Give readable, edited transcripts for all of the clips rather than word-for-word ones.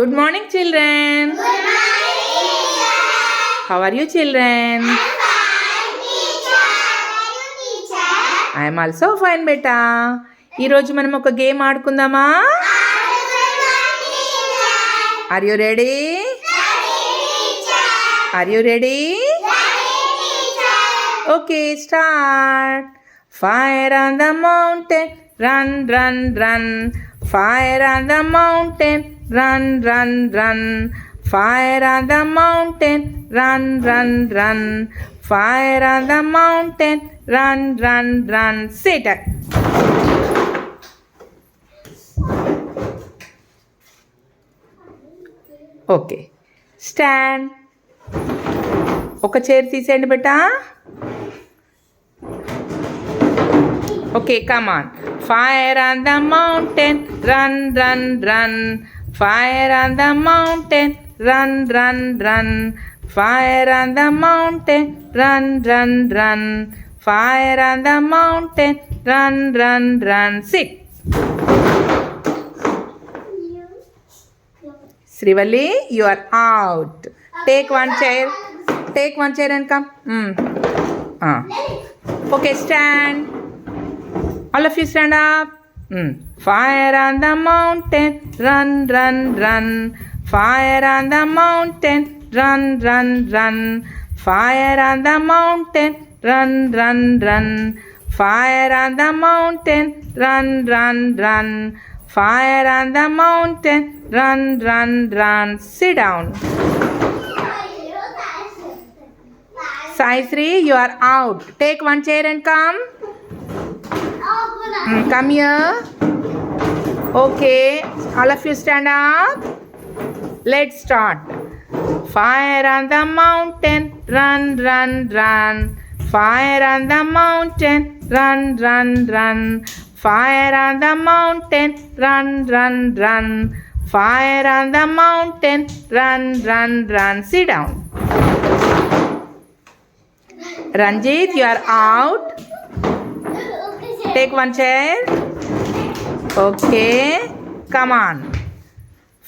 Good morning, children. Good morning, teacher. How are you, children? I'm fine, teacher. How are you, teacher? I am also fine, beta. ఈరోజు మనం ఒక game ఆడుకుందామా? Are you ready? Are you ready? Okay, start. Fire on the mountain, run, run, run. Fire on the mountain, run, run, run. Fire on the mountain, run, run, run. Fire on the mountain, run, run, run. Sit. Okay stand. ఒక chair తీసేయండి బేటా. Okay come on. Fire on the mountain, run run run. Fire on the mountain, run run run. Fire on the mountain, run run run. Fire on the mountain, run run run. Sit. Srivalli, you are out. Take one chair. Take one chair and come. Okay, stand. All of you stand up. Fire on the mountain, run, run, run. Fire on the mountain, run, run, run. Fire on the mountain, run, run, run. Fire on the mountain, run, run, run. Fire on the mountain, run, run, run. Sit down. Saisri, you are out. Take one chair and come. Come here. Okay, all of you stand up. Let's start. Fire on the mountain, run, run, run. Fire on the mountain, run, run, run. Fire on the mountain, run, run, run. Fire on the mountain, run, run, run. Sit down. Ranjit, you are out. Take one chair. Okay, come on.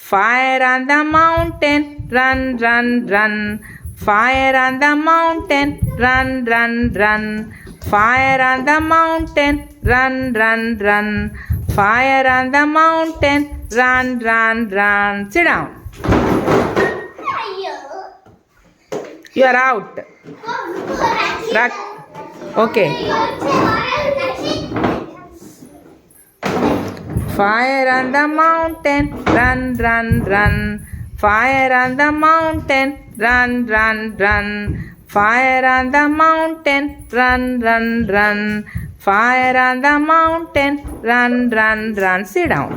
Fire on the mountain, run, run, run. Fire on the mountain, run, run, run. Fire on the mountain, run, run, run. Fire on the mountain, run, run, run. Sit down. You are out. Okay. Fire on the mountain, run, run, run. Fire on the mountain, run, run, run. Fire on the mountain, run, run, run. Fire on the mountain, run, run, run. Sit down.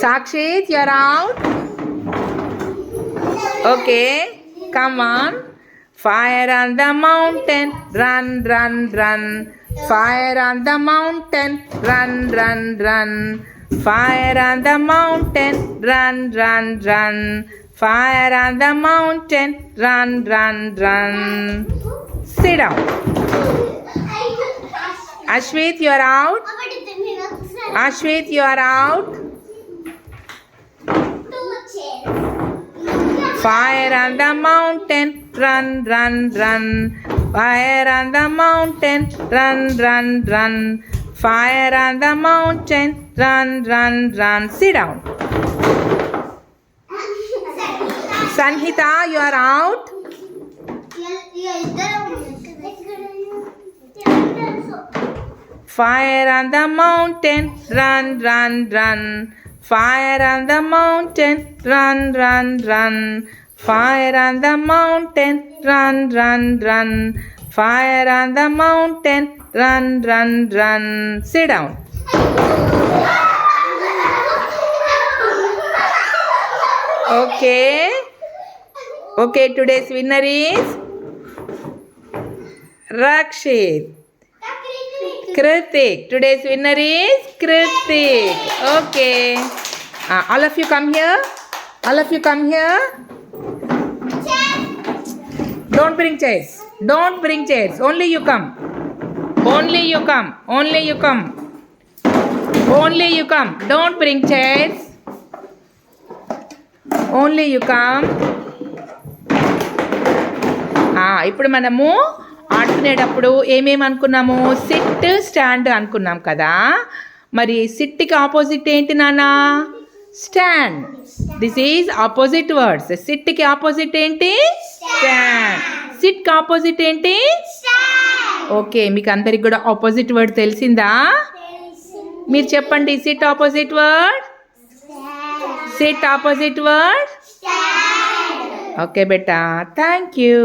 Sakshit, you are out. Okay, come on. Fire on the mountain, run, run, run. Fire on the mountain, run, run, run. Fire on the mountain, run, run, run. Fire on the mountain, run, run, run. Sit down. Ashwit, you are out. Ashwit, you are out. Fire on the mountain, run, run, run. Fire on the mountain, run, run, run. Fire on the mountain, run, run, run. Sit down. Sanhita, you are out. Fire on the mountain, run, run, run. Fire on the mountain, run, run, run. Fire on the mountain, run, run, run. Fire on the mountain, run, run, run. Sit down. Okay. Okay, today's winner is Rakshit. Kritik. Today's winner is Kritik. Okay. All of you come here. All of you come here. Don't bring chairs. Don't bring chairs. Only you come. Only you come. Only you come. Only you come, don't bring chairs. Only you come. ఇప్పుడు మనము ఆడుకునేటప్పుడు ఏమేమి అనుకున్నాము? SIT, stand అనుకున్నాం కదా. మరి సిట్కి opposite ఏంటి నాన్న? Stand. This is opposite words. సిట్కి ఆపోజిట్ ఏంటి? స్టాండ్. సిట్కి ఆపోజిట్ ఏంటి? ఓకే, మీకు అందరికి కూడా ఆపోజిట్ వర్డ్ తెలిసిందా? మీరు చెప్పండి. Sit opposite word. Sit opposite word. Okay బేటా, థ్యాంక్ యూ.